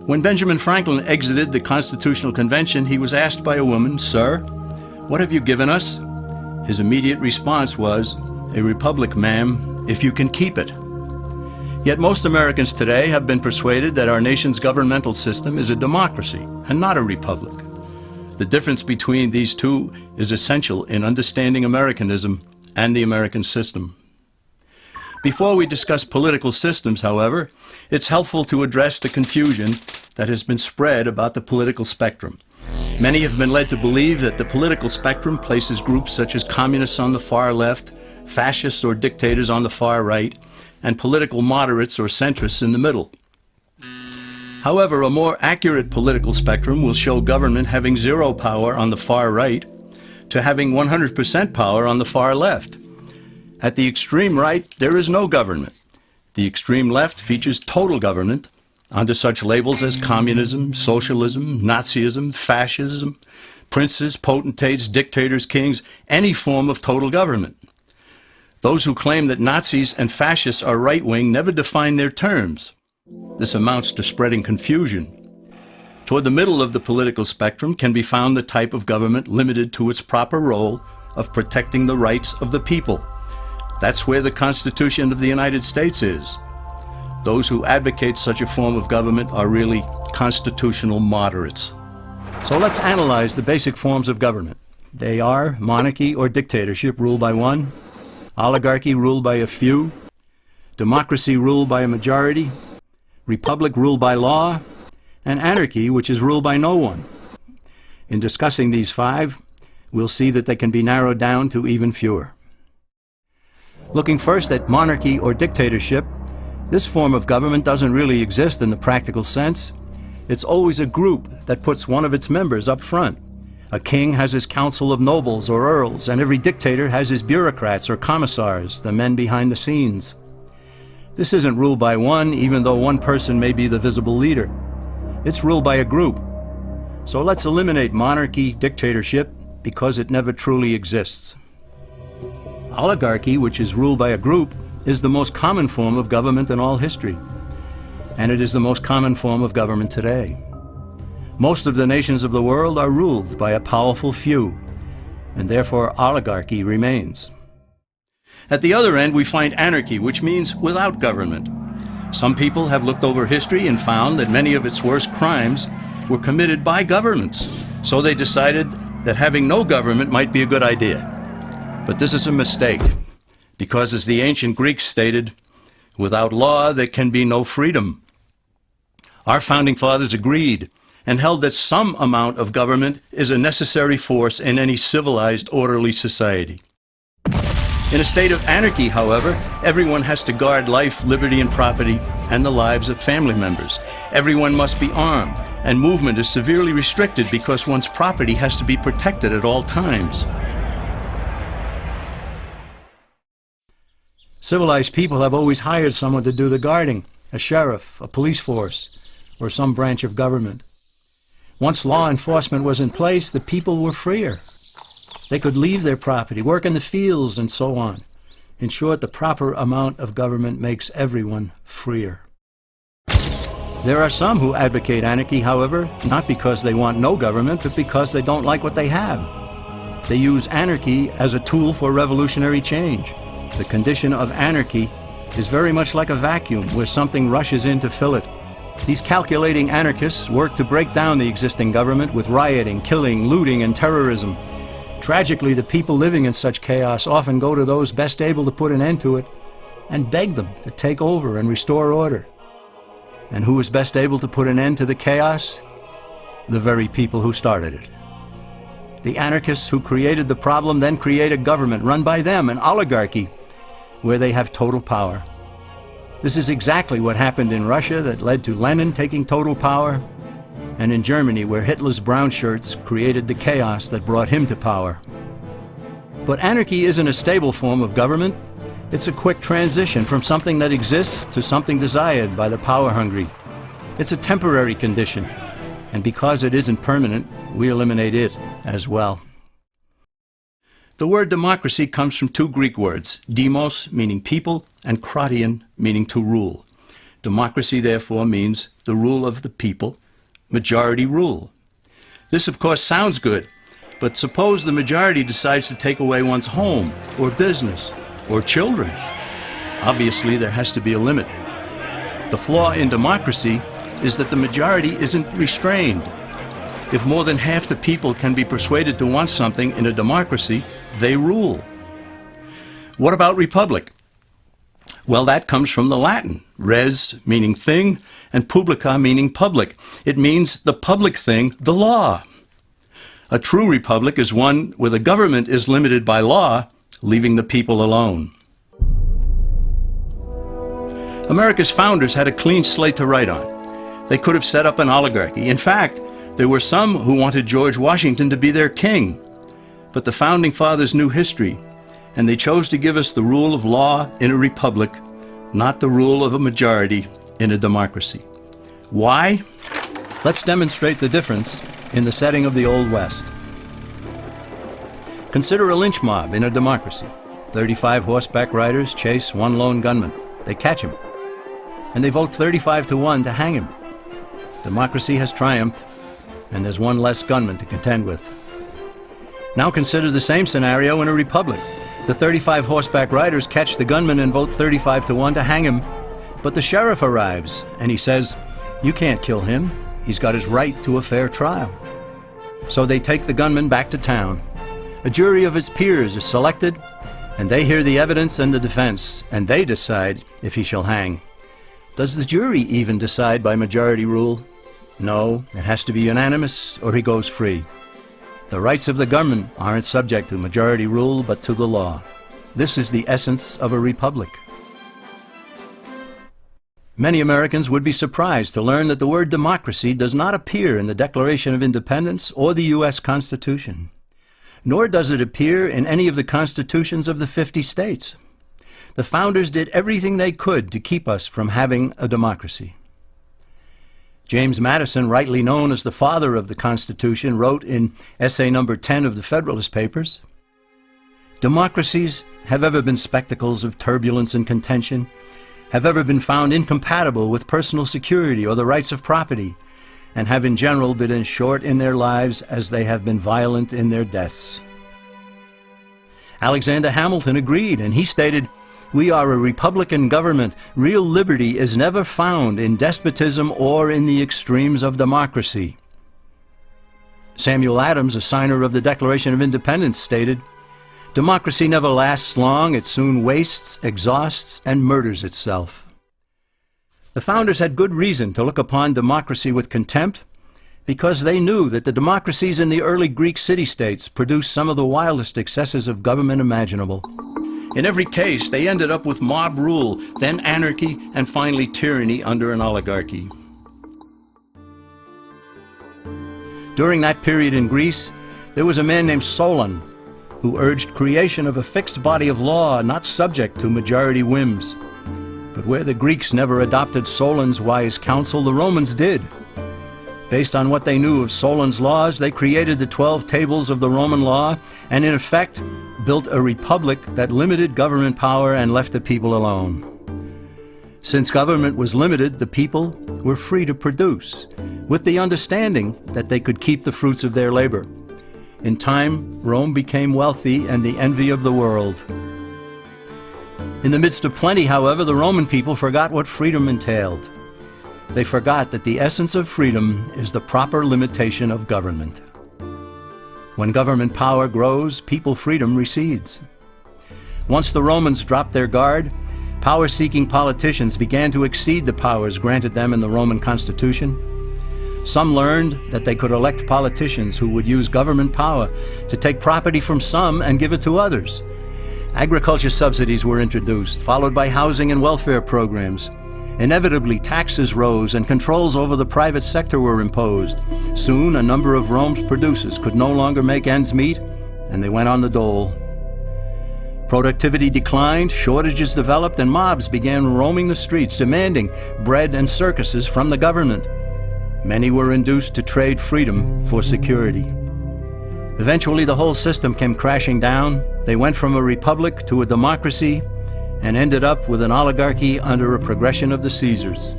When Benjamin Franklin exited the Constitutional Convention, he was asked by a woman, "Sir, what have you given us?" His immediate response was, "A republic, ma'am, if you can keep it." Yet most Americans today have been persuaded that our nation's governmental system is a democracy and not a republic. The difference between these two is essential in understanding Americanism and the American system. Before we discuss political systems, however, it's helpful to address the confusion that has been spread about the political spectrum. Many have been led to believe that the political spectrum places groups such as communists on the far left, fascists or dictators on the far right, and political moderates or centrists in the middle. However, a more accurate political spectrum will show government having zero power on the far right to having 100% power on the far left. At the extreme right, there is no government. The extreme left features total government under such labels as communism, socialism, Nazism, fascism, princes, potentates, dictators, kings, any form of total government. Those who claim that Nazis and fascists are right-wing never define their terms. This amounts to spreading confusion. Toward the middle of the political spectrum can be found the type of government limited to its proper role of protecting the rights of the people. That's where the Constitution of the United States is. Those who advocate such a form of government are really constitutional moderates. So let's analyze the basic forms of government. They are monarchy or dictatorship ruled by one, oligarchy ruled by a few, democracy ruled by a majority, republic ruled by law, and anarchy, which is ruled by no one. In discussing these five, we'll see that they can be narrowed down to even fewer. Looking first at monarchy or dictatorship, this form of government doesn't really exist in the practical sense. It's always a group that puts one of its members up front. A king has his council of nobles or earls, and every dictator has his bureaucrats or commissars, the men behind the scenes. This isn't ruled by one, even though one person may be the visible leader. It's ruled by a group. So let's eliminate monarchy, dictatorship, because it never truly exists. Oligarchy, which is ruled by a group, is the most common form of government in all history. And it is the most common form of government today. Most of the nations of the world are ruled by a powerful few, and therefore oligarchy remains. At the other end, we find anarchy, which means without government. Some people have looked over history and found that many of its worst crimes were committed by governments, so they decided that having no government might be a good idea. But this is a mistake, because as the ancient Greeks stated, without law there can be no freedom. Our founding fathers agreed and held that some amount of government is a necessary force in any civilized, orderly society. In a state of anarchy, however, everyone has to guard life, liberty, and property, and the lives of family members. Everyone must be armed, and movement is severely restricted because one's property has to be protected at all times. Civilized people have always hired someone to do the guarding, a sheriff, a police force, or some branch of government. Once law enforcement was in place, the people were freer. They could leave their property, work in the fields, and so on. In short, the proper amount of government makes everyone freer. There are some who advocate anarchy, however, not because they want no government, but because they don't like what they have. They use anarchy as a tool for revolutionary change. The condition of anarchy is very much like a vacuum where something rushes in to fill it. These calculating anarchists work to break down the existing government with rioting, killing, looting, and terrorism. Tragically, the people living in such chaos often go to those best able to put an end to it and beg them to take over and restore order. And who is best able to put an end to the chaos? The very people who started it. The anarchists who created the problem then create a government run by them, an oligarchy, where they have total power. This is exactly what happened in Russia that led to Lenin taking total power, and in Germany where Hitler's brown shirts created the chaos that brought him to power. But anarchy isn't a stable form of government. It's a quick transition from something that exists to something desired by the power-hungry. It's a temporary condition, and because it isn't permanent, we eliminate it as well. The word democracy comes from two Greek words, demos, meaning people, and kratein, meaning to rule. Democracy, therefore, means the rule of the people, majority rule. This, of course, sounds good, but suppose the majority decides to take away one's home, or business, or children. Obviously, there has to be a limit. The flaw in democracy is that the majority isn't restrained. If more than half the people can be persuaded to want something in a democracy, they rule. What about republic? Well, that comes from the Latin, res meaning thing, and publica meaning public. It means the public thing, the law. A true republic is one where the government is limited by law, leaving the people alone. America's founders had a clean slate to write on. They could have set up an oligarchy. In fact, there were some who wanted George Washington to be their king. But the founding fathers knew history, and they chose to give us the rule of law in a republic, not the rule of a majority in a democracy. Why? Let's demonstrate the difference in the setting of the Old West. Consider a lynch mob in a democracy. 35 horseback riders chase one lone gunman. They catch him, and they vote 35-1 to hang him. Democracy has triumphed, and there's one less gunman to contend with. Now consider the same scenario in a republic. The 35 horseback riders catch the gunman and vote 35-1 to hang him, but the sheriff arrives, and he says, "You can't kill him. He's got his right to a fair trial." So they take the gunman back to town. A jury of his peers is selected, and they hear the evidence and the defense, and they decide if he shall hang. Does the jury even decide by majority rule? No, it has to be unanimous or he goes free. The rights of the gunman aren't subject to majority rule but to the law. This is the essence of a republic. Many Americans would be surprised to learn that the word democracy does not appear in the Declaration of Independence or the U.S. Constitution, nor does it appear in any of the constitutions of the 50 states. The founders did everything they could to keep us from having a democracy. James Madison, rightly known as the father of the Constitution, wrote in essay number 10 of the Federalist Papers, "Democracies have ever been spectacles of turbulence and contention, have ever been found incompatible with personal security or the rights of property, and have in general been as short in their lives as they have been violent in their deaths." Alexander Hamilton agreed, and he stated, "We are a republican government. Real liberty is never found in despotism or in the extremes of democracy." Samuel Adams, a signer of the Declaration of Independence, stated, "Democracy never lasts long. It soon wastes, exhausts, and murders itself." The founders had good reason to look upon democracy with contempt because they knew that the democracies in the early Greek city-states produced some of the wildest excesses of government imaginable. In every case, they ended up with mob rule, then anarchy, and finally tyranny under an oligarchy. During that period in Greece, there was a man named Solon who urged creation of a fixed body of law not subject to majority whims. But where the Greeks never adopted Solon's wise counsel, the Romans did. Based on what they knew of Solon's laws, they created the 12 tables of the Roman law and, in effect, built a republic that limited government power and left the people alone. Since government was limited, the people were free to produce, with the understanding that they could keep the fruits of their labor. In time, Rome became wealthy and the envy of the world. In the midst of plenty, however, the Roman people forgot what freedom entailed. They forgot that the essence of freedom is the proper limitation of government. When government power grows, people freedom recedes. Once the Romans dropped their guard, power-seeking politicians began to exceed the powers granted them in the Roman Constitution. Some learned that they could elect politicians who would use government power to take property from some and give it to others. Agriculture subsidies were introduced, followed by housing and welfare programs. Inevitably, taxes rose and controls over the private sector were imposed. Soon, a number of Rome's producers could no longer make ends meet, and they went on the dole. Productivity declined, shortages developed, and mobs began roaming the streets, demanding bread and circuses from the government. Many were induced to trade freedom for security. Eventually, the whole system came crashing down. They went from a republic to a democracy, and ended up with an oligarchy under a progression of the Caesars.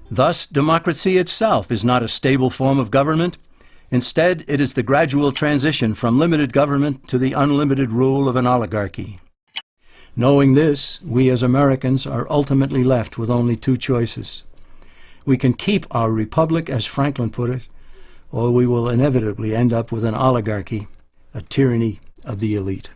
Thus, democracy itself is not a stable form of government. Instead, it is the gradual transition from limited government to the unlimited rule of an oligarchy. Knowing this, we as Americans are ultimately left with only two choices. We can keep our republic, as Franklin put it, or we will inevitably end up with an oligarchy, a tyranny of the elite.